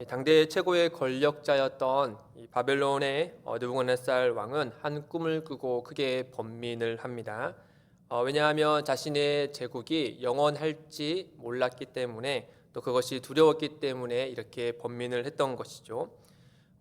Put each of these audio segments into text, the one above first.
당대 최고의 권력자였던 이 바벨론의 느부갓네살 왕은 한 꿈을 꾸고 크게 번민을 합니다. 왜냐하면 자신의 제국이 영원할지 몰랐기 때문에, 또 그것이 두려웠기 때문에 이렇게 번민을 했던 것이죠.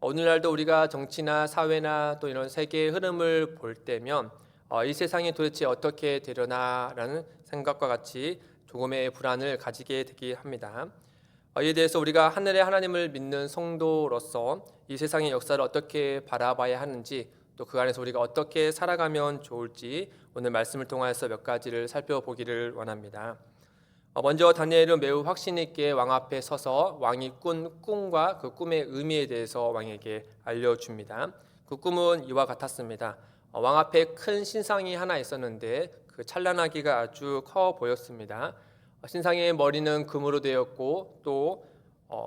오늘날도 우리가 정치나 사회나 또 이런 세계의 흐름을 볼 때면 이 세상이 도대체 어떻게 되려나라는 생각과 같이 조금의 불안을 가지게 되긴 합니다. 이에 대해서 우리가 하늘의 하나님을 믿는 성도로서 이 세상의 역사를 어떻게 바라봐야 하는지, 또 그 안에서 우리가 어떻게 살아가면 좋을지 오늘 말씀을 통해서 몇 가지를 살펴보기를 원합니다. 먼저 다니엘은 매우 확신 있게 왕 앞에 서서 왕이 꾼 꿈과 그 꿈의 의미에 대해서 왕에게 알려줍니다. 그 꿈은 이와 같았습니다. 왕 앞에 큰 신상이 하나 있었는데 그 찬란하기가 아주 커 보였습니다. 신상의 머리는 금으로 되었고, 또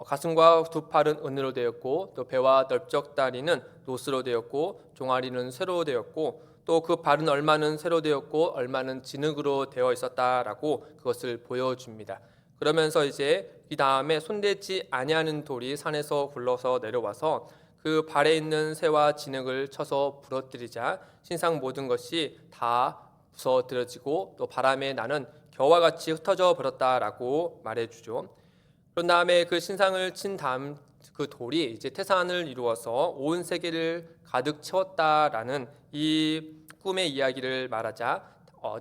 가슴과 두 팔은 은으로 되었고, 또 배와 넓적다리는 노스로 되었고, 종아리는 쇠로 되었고, 또 그 발은 얼마는 쇠로 되었고 얼마는 진흙으로 되어 있었다라고 그것을 보여줍니다. 그러면서 이제 이 다음에 손대지 아니하는 돌이 산에서 굴러서 내려와서 그 발에 있는 쇠와 진흙을 쳐서 부러뜨리자 신상 모든 것이 다 부서뜨려지고 또 바람에 나는 겨와 같이 흩어져 버렸다라고 말해주죠. 그런 다음에 그 신상을 친 다음 그 돌이 이제 태산을 이루어서 온 세계를 가득 채웠다라는 이 꿈의 이야기를 말하자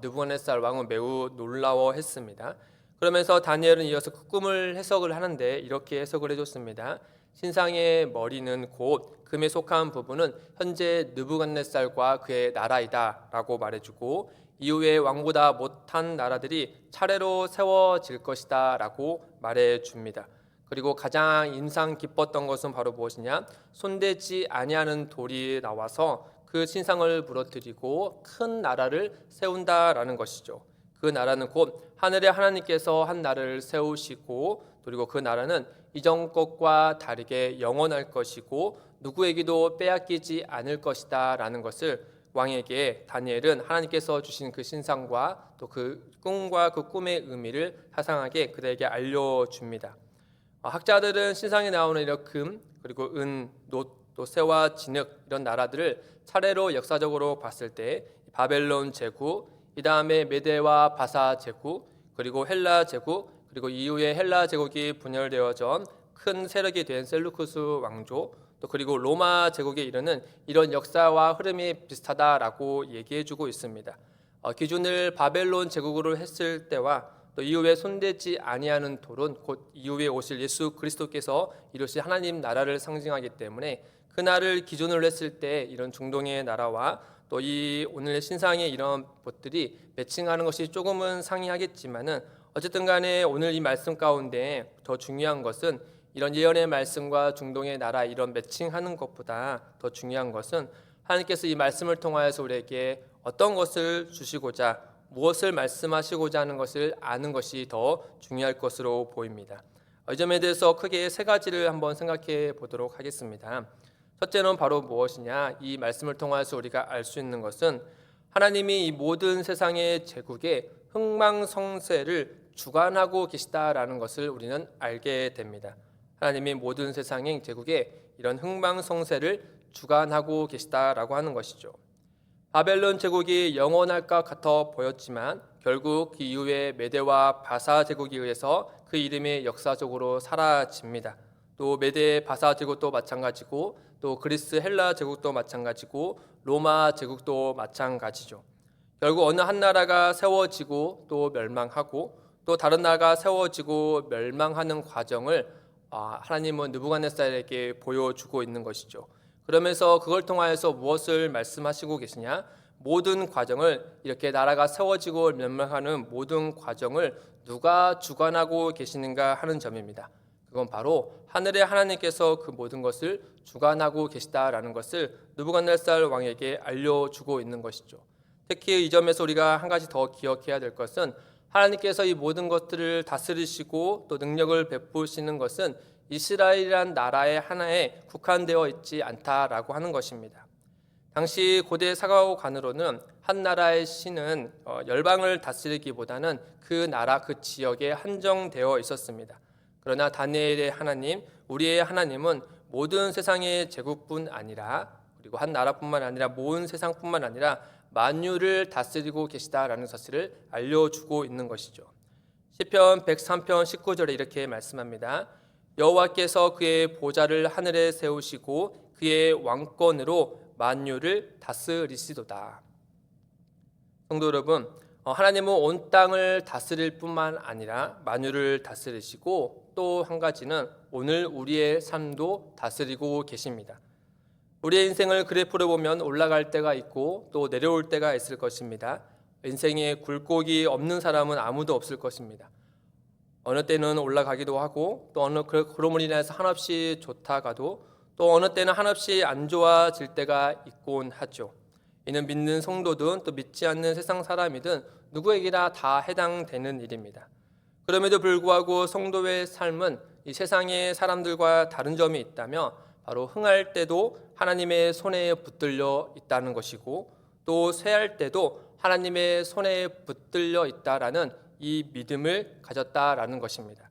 느부갓네살 왕은 매우 놀라워했습니다. 그러면서 다니엘은 이어서 그 꿈을 해석을 하는데 이렇게 해석을 해줬습니다. 신상의 머리는 곧 금에 속한 부분은 현재 느부갓네살과 그의 나라이다라고 말해주고, 이후에 왕보다 못한 나라들이 차례로 세워질 것이다라고 말해줍니다. 그리고 가장 인상 깊었던 것은 바로 무엇이냐? 손대지 아니하는 돌이 나와서 그 신상을 부러뜨리고 큰 나라를 세운다라는 것이죠. 그 나라는 곧 하늘의 하나님께서 한 나라를 세우시고, 그리고 그 나라는 이전 것과 다르게 영원할 것이고 누구에게도 빼앗기지 않을 것이다 라는 것을 왕에게 다니엘은 하나님께서 주신 그 신상과 또 그 꿈과 그 꿈의 의미를 자상하게 그들에게 알려줍니다. 학자들은 신상에 나오는 이런 금, 그리고 은, 놋, 또 쇠와 진흙 이런 나라들을 차례로 역사적으로 봤을 때 바벨론 제국, 이 다음에 메데와 바사 제국, 그리고 헬라 제국, 그리고 이후에 헬라 제국이 분열되어져 큰 세력이 된 셀루쿠스 왕조, 또 그리고 로마 제국에 이르는 이런 역사와 흐름이 비슷하다라고 얘기해주고 있습니다. 기준을 바벨론 제국으로 했을 때와 또 이후에 손대지 아니하는 돌은 곧 이후에 오실 예수 그리스도께서 이루실 하나님 나라를 상징하기 때문에 그날을 기준으로 했을 때 이런 중동의 나라와 또 이 오늘의 신상의 이런 것들이 매칭하는 것이 조금은 상이하겠지만은 어쨌든 간에 오늘 이 말씀 가운데 더 중요한 것은 이런 예언의 말씀과 중동의 나라 이런 매칭하는 것보다 더 중요한 것은 하나님께서 이 말씀을 통하여서 우리에게 어떤 것을 주시고자 무엇을 말씀하시고자 하는 것을 아는 것이 더 중요할 것으로 보입니다. 이 점에 대해서 크게 세 가지를 한번 생각해 보도록 하겠습니다. 첫째는 바로 무엇이냐? 이 말씀을 통해서 우리가 알 수 있는 것은 하나님이 이 모든 세상의 제국의 흥망성쇠를 주관하고 계시다라는 것을 우리는 알게 됩니다. 하나님이 모든 세상의 제국의 이런 흥망성쇠를 주관하고 계시다라고 하는 것이죠. 바벨론 제국이 영원할 것 같아 보였지만 결국 그 이후에 메데와 바사 제국에 의해서 그 이름이 역사적으로 사라집니다. 또 메데 바사 제국도 마찬가지고, 또 그리스 헬라 제국도 마찬가지고, 로마 제국도 마찬가지죠. 결국 어느 한 나라가 세워지고 또 멸망하고 또 다른 나라가 세워지고 멸망하는 과정을 하나님은 느부갓네살에게 보여주고 있는 것이죠. 그러면서 그걸 통하여서 무엇을 말씀하시고 계시냐? 모든 과정을, 이렇게 나라가 세워지고 멸망하는 모든 과정을 누가 주관하고 계시는가 하는 점입니다. 그건 바로 하늘의 하나님께서 그 모든 것을 주관하고 계시다라는 것을 느부갓네살 왕에게 알려주고 있는 것이죠. 특히 이 점에서 우리가 한 가지 더 기억해야 될 것은 하나님께서 이 모든 것들을 다스리시고 또 능력을 베푸시는 것은 이스라엘이란 나라의 하나에 국한되어 있지 않다라고 하는 것입니다. 당시 고대 사가관으로는 한 나라의 신은 열방을 다스리기보다는 그 나라 그 지역에 한정되어 있었습니다. 그러나 다니엘의 하나님, 우리의 하나님은 모든 세상의 제국뿐 아니라, 그리고 한 나라뿐만 아니라 모든 세상뿐만 아니라 만유를 다스리고 계시다라는 사실을 알려주고 있는 것이죠. 시편 103편 19절에 이렇게 말씀합니다. 여호와께서 그의 보좌를 하늘에 세우시고 그의 왕권으로 만유를 다스리시도다. 성도 여러분, 하나님은 온 땅을 다스릴 뿐만 아니라 만유를 다스리시고 또 한 가지는 오늘 우리의 삶도 다스리고 계십니다. 우리의 인생을 그래프로 보면 올라갈 때가 있고 또 내려올 때가 있을 것입니다. 인생에 굴곡이 없는 사람은 아무도 없을 것입니다. 어느 때는 올라가기도 하고 또 그럼으로 인해서 한없이 좋다가도 또 어느 때는 한없이 안 좋아질 때가 있곤 하죠. 이는 믿는 성도든 또 믿지 않는 세상 사람이든 누구에게나 다 해당되는 일입니다. 그럼에도 불구하고 성도의 삶은 이 세상의 사람들과 다른 점이 있다며 바로 흥할 때도 하나님의 손에 붙들려 있다는 것이고 또 쇠할 때도 하나님의 손에 붙들려 있다라는 이 믿음을 가졌다라는 것입니다.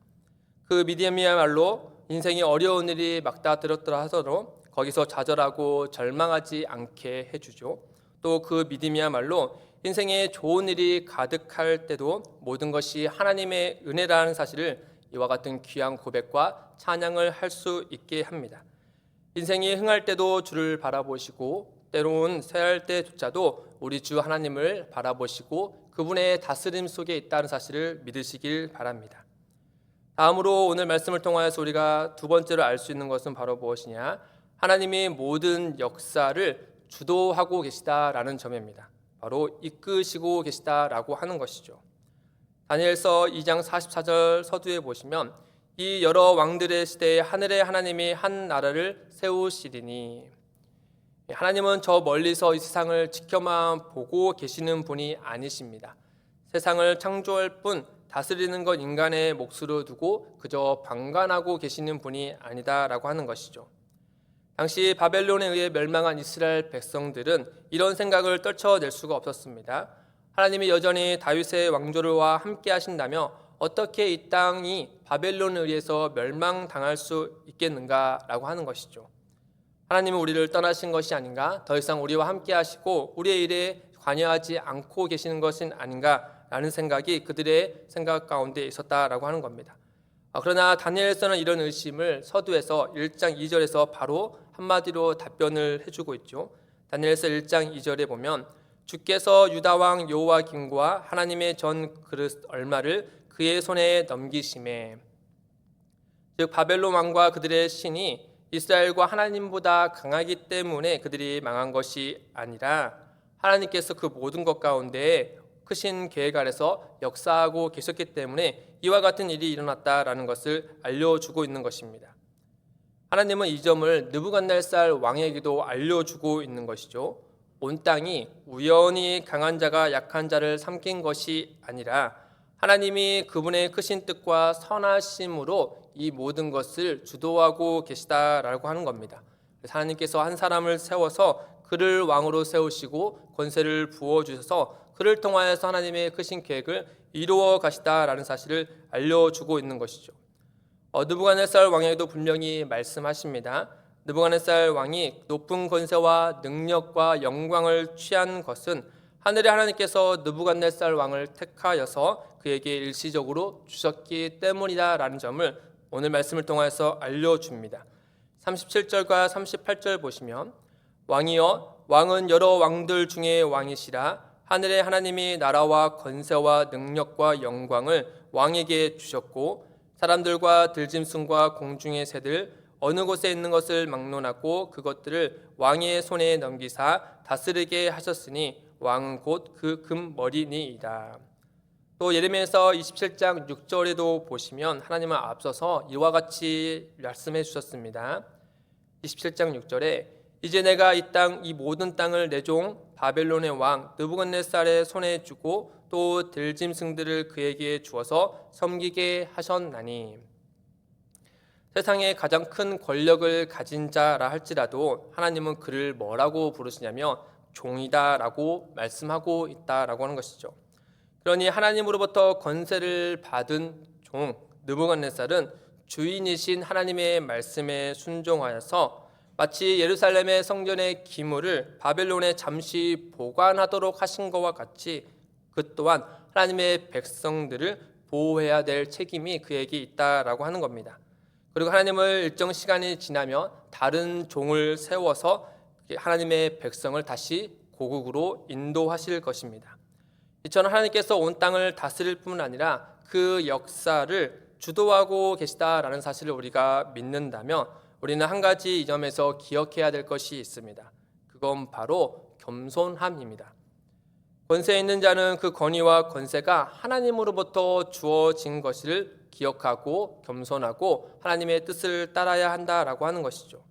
그 믿음이야말로 인생이 어려운 일이 막다들었더라 하더라도 거기서 좌절하고 절망하지 않게 해주죠. 또 그 믿음이야말로 인생에 좋은 일이 가득할 때도 모든 것이 하나님의 은혜라는 사실을 이와 같은 귀한 고백과 찬양을 할 수 있게 합니다. 인생이 흥할 때도 주를 바라보시고 때로는 쇠할 때조차도 우리 주 하나님을 바라보시고 그분의 다스림 속에 있다는 사실을 믿으시길 바랍니다. 다음으로 오늘 말씀을 통하여서 우리가 두 번째로 알 수 있는 것은 바로 무엇이냐? 하나님이 모든 역사를 주도하고 계시다라는 점입니다. 바로 이끄시고 계시다라고 하는 것이죠. 다니엘서 2장 44절 서두에 보시면 이 여러 왕들의 시대에 하늘의 하나님이 한 나라를 세우시리니, 하나님은 저 멀리서 이 세상을 지켜만 보고 계시는 분이 아니십니다. 세상을 창조할 뿐 다스리는 것 인간의 몫으로 두고 그저 방관하고 계시는 분이 아니다라고 하는 것이죠. 당시 바벨론에 의해 멸망한 이스라엘 백성들은 이런 생각을 떨쳐낼 수가 없었습니다. 하나님이 여전히 다윗의 왕조와 함께 하신다며 어떻게 이 땅이 바벨론에 의해서 멸망당할 수 있겠는가라고 하는 것이죠. 하나님은 우리를 떠나신 것이 아닌가, 더 이상 우리와 함께 하시고 우리의 일에 관여하지 않고 계시는 것은 아닌가라는 생각이 그들의 생각 가운데 있었다라고 하는 겁니다. 그러나 다니엘서는 이런 의심을 서두에서 1장 2절에서 바로 한마디로 답변을 해주고 있죠. 다니엘서 1장 2절에 보면 주께서 유다 왕 여호와김과 하나님의 전 그릇 얼마를 그의 손에 넘기심에, 즉 바벨론 왕과 그들의 신이 이스라엘과 하나님보다 강하기 때문에 그들이 망한 것이 아니라 하나님께서 그 모든 것 가운데 크신 계획 아래서 역사하고 계셨기 때문에 이와 같은 일이 일어났다라는 것을 알려주고 있는 것입니다. 하나님은 이 점을 느부갓네살 왕에게도 알려주고 있는 것이죠. 온 땅이 우연히 강한 자가 약한 자를 삼킨 것이 아니라 하나님이 그분의 크신 뜻과 선하심으로 이 모든 것을 주도하고 계시다라고 하는 겁니다. 하나님께서 한 사람을 세워서 그를 왕으로 세우시고 권세를 부어주셔서 그를 통하여서 하나님의 크신 계획을 이루어 가시다라는 사실을 알려주고 있는 것이죠. 느부갓네살 왕에게도 분명히 말씀하십니다. 느부갓네살 왕이 높은 권세와 능력과 영광을 취한 것은 하늘의 하나님께서 느부갓네살 왕을 택하여서 그에게 일시적으로 주셨기 때문이다라는 점을 오늘 말씀을 통해서 알려줍니다. 37절과 38절 보시면 왕이여, 왕은 여러 왕들 중에 왕이시라. 하늘의 하나님이 나라와 권세와 능력과 영광을 왕에게 주셨고 사람들과 들짐승과 공중의 새들 어느 곳에 있는 것을 막론하고 그것들을 왕의 손에 넘기사 다스리게 하셨으니 왕은 곧 그 금머리니이다. 또 예레미야서 27장 6절에도 보시면 하나님은 앞서서 이와 같이 말씀해 주셨습니다. 27장 6절에 이제 내가 이 모든 땅을 내 종 바벨론의 왕 느부갓네살의 손에 주고 또 들짐승들을 그에게 주어서 섬기게 하셨나니, 세상에 가장 큰 권력을 가진 자라 할지라도 하나님은 그를 뭐라고 부르시냐면 종이다라고 말씀하고 있다라고 하는 것이죠. 그러니 하나님으로부터 권세를 받은 종 느부갓네살은 주인이신 하나님의 말씀에 순종하여서 마치 예루살렘의 성전의 기물을 바벨론에 잠시 보관하도록 하신 것과 같이 그 또한 하나님의 백성들을 보호해야 될 책임이 그에게 있다라고 하는 겁니다. 그리고 하나님을 일정 시간이 지나면 다른 종을 세워서 하나님의 백성을 다시 고국으로 인도하실 것입니다. 이처럼 하나님께서 온 땅을 다스릴 뿐만 아니라 그 역사를 주도하고 계시다라는 사실을 우리가 믿는다면 우리는 한 가지 이 점에서 기억해야 될 것이 있습니다. 그건 바로 겸손함입니다. 권세 있는 자는 그 권위와 권세가 하나님으로부터 주어진 것을 기억하고 겸손하고 하나님의 뜻을 따라야 한다라고 하는 것이죠.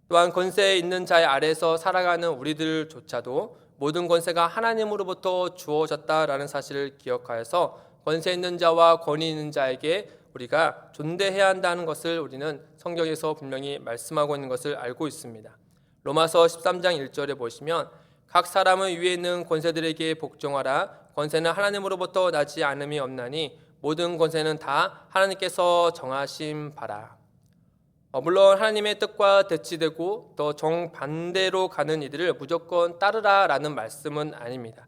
또한 권세 있는 자의 아래에서 살아가는 우리들조차도 모든 권세가 하나님으로부터 주어졌다라는 사실을 기억하여서 권세 있는 자와 권위 있는 자에게 우리가 존대해야 한다는 것을 우리는 성경에서 분명히 말씀하고 있는 것을 알고 있습니다. 로마서 13장 1절에 보시면 각 사람은 위에 있는 권세들에게 복종하라. 권세는 하나님으로부터 나지 않음이 없나니 모든 권세는 다 하나님께서 정하신 바라. 물론 하나님의 뜻과 대치되고 또 정반대로 가는 이들을 무조건 따르라라는 말씀은 아닙니다.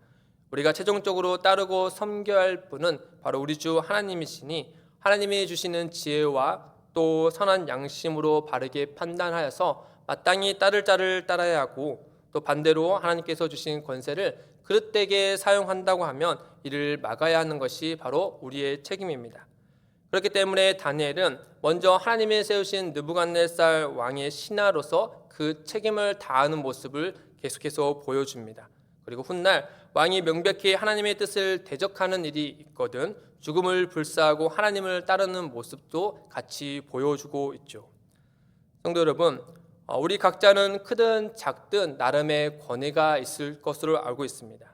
우리가 최종적으로 따르고 섬겨야 할 분은 바로 우리 주 하나님이시니 하나님이 주시는 지혜와 또 선한 양심으로 바르게 판단하여서 마땅히 따를 자를 따라야 하고 또 반대로 하나님께서 주신 권세를 그릇되게 사용한다고 하면 이를 막아야 하는 것이 바로 우리의 책임입니다. 그렇기 때문에 다니엘은 먼저 하나님이 세우신 느부갓네살 왕의 신하로서 그 책임을 다하는 모습을 계속해서 보여줍니다. 그리고 훗날 왕이 명백히 하나님의 뜻을 대적하는 일이 있거든 죽음을 불사하고 하나님을 따르는 모습도 같이 보여주고 있죠. 성도 여러분, 우리 각자는 크든 작든 나름의 권위가 있을 것으로 알고 있습니다.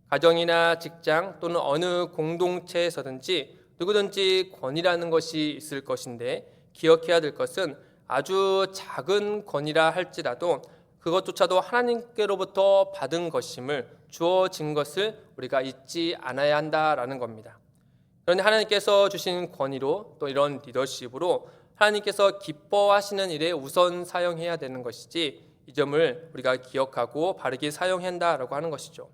가정이나 직장 또는 어느 공동체에서든지 누구든지 권위라는 것이 있을 것인데 기억해야 될 것은 아주 작은 권위라 할지라도 그것조차도 하나님께로부터 받은 것임을 주어진 것을 우리가 잊지 않아야 한다라는 겁니다. 그런데 하나님께서 주신 권위로 또 이런 리더십으로 하나님께서 기뻐하시는 일에 우선 사용해야 되는 것이지 이 점을 우리가 기억하고 바르게 사용해야 한다라고 하는 것이죠.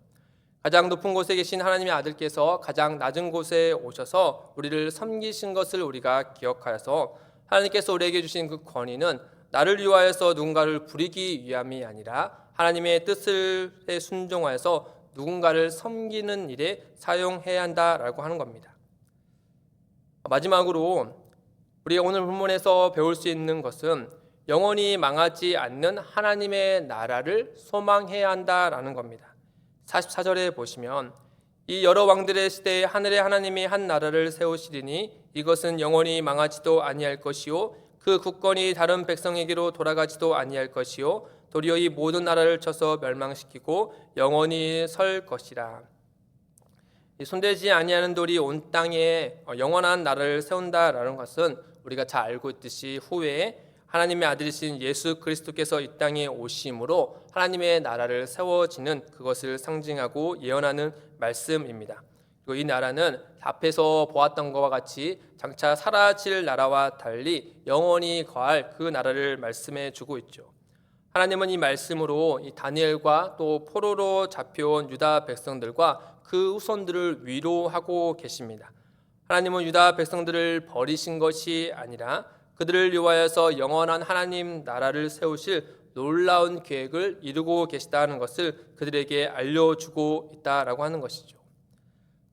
가장 높은 곳에 계신 하나님의 아들께서 가장 낮은 곳에 오셔서 우리를 섬기신 것을 우리가 기억하여서 하나님께서 우리에게 주신 그 권위는 나를 위하여서 누군가를 부리기 위함이 아니라 하나님의 뜻에 순종하여서 누군가를 섬기는 일에 사용해야 한다라고 하는 겁니다. 마지막으로 우리가 오늘 본문에서 배울 수 있는 것은 영원히 망하지 않는 하나님의 나라를 소망해야 한다라는 겁니다. 44절에 보시면 이 여러 왕들의 시대에 하늘의 하나님이 한 나라를 세우시리니 이것은 영원히 망하지도 아니할 것이요 그 국권이 다른 백성에게로 돌아가지도 아니할 것이요 도리어 이 모든 나라를 쳐서 멸망시키고 영원히 설 것이라. 손대지 아니하는 돌이 온 땅에 영원한 나라를 세운다라는 것은 우리가 잘 알고 있듯이 후에 하나님의 아들이신 예수 그리스도께서 이 땅에 오심으로 하나님의 나라를 세워지는 그것을 상징하고 예언하는 말씀입니다. 그리고 이 나라는 앞에서 보았던 것과 같이 장차 사라질 나라와 달리 영원히 거할 그 나라를 말씀해 주고 있죠. 하나님은 이 말씀으로 이 다니엘과 또 포로로 잡혀온 유다 백성들과 그 후손들을 위로하고 계십니다. 하나님은 유다 백성들을 버리신 것이 아니라 그들을 위하여서 영원한 하나님 나라를 세우실 놀라운 계획을 이루고 계시다는 것을 그들에게 알려주고 있다라고 하는 것이죠.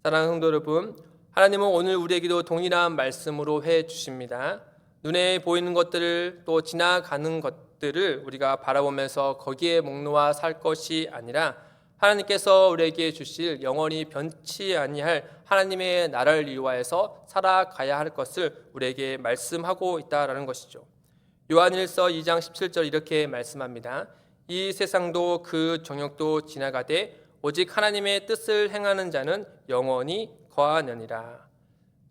사랑하는 성도 여러분, 하나님은 오늘 우리에게도 동일한 말씀으로 해 주십니다. 눈에 보이는 것들을 또 지나가는 것들을 우리가 바라보면서 거기에 목놓아 살 것이 아니라 하나님께서 우리에게 주실 영원히 변치 아니할 하나님의 나라를 위하여서 살아가야 할 것을 우리에게 말씀하고 있다라는 것이죠. 요한일서 2장 17절 이렇게 말씀합니다. 이 세상도 그 정욕도 지나가되 오직 하나님의 뜻을 행하는 자는 영원히 거하느니라.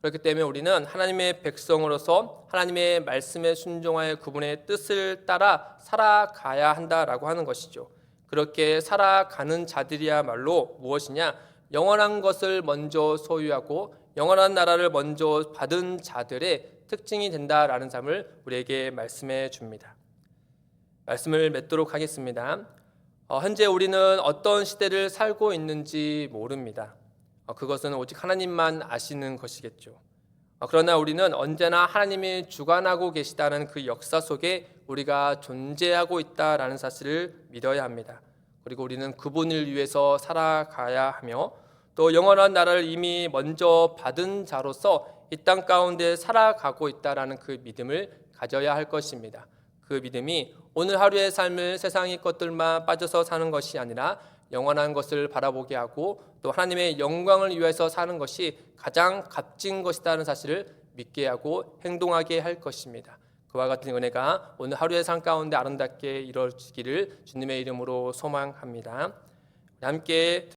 그렇기 때문에 우리는 하나님의 백성으로서 하나님의 말씀에 순종하여 그분의 뜻을 따라 살아가야 한다라고 하는 것이죠. 그렇게 살아가는 자들이야말로 무엇이냐? 영원한 것을 먼저 소유하고 영원한 나라를 먼저 받은 자들의 특징이 된다라는 점을 우리에게 말씀해 줍니다. 말씀을 맺도록 하겠습니다. 현재 우리는 어떤 시대를 살고 있는지 모릅니다. 그것은 오직 하나님만 아시는 것이겠죠. 그러나 우리는 언제나 하나님이 주관하고 계시다는 그 역사 속에 우리가 존재하고 있다라는 사실을 믿어야 합니다. 그리고 우리는 그분을 위해서 살아가야 하며 또 영원한 나라를 이미 먼저 받은 자로서 이 땅 가운데 살아가고 있다라는 그 믿음을 가져야 할 것입니다. 그 믿음이 오늘 하루의 삶을 세상의 것들만 빠져서 사는 것이 아니라 영원한 것을 바라보게 하고 또 하나님의 영광을 위해서 사는 것이 가장 값진 것이라는 사실을 믿게 하고 행동하게 할 것입니다. 그와 같은 은혜가 오늘 하루의 삶 가운데 아름답게 이루어지기를 주님의 이름으로 소망합니다. 함께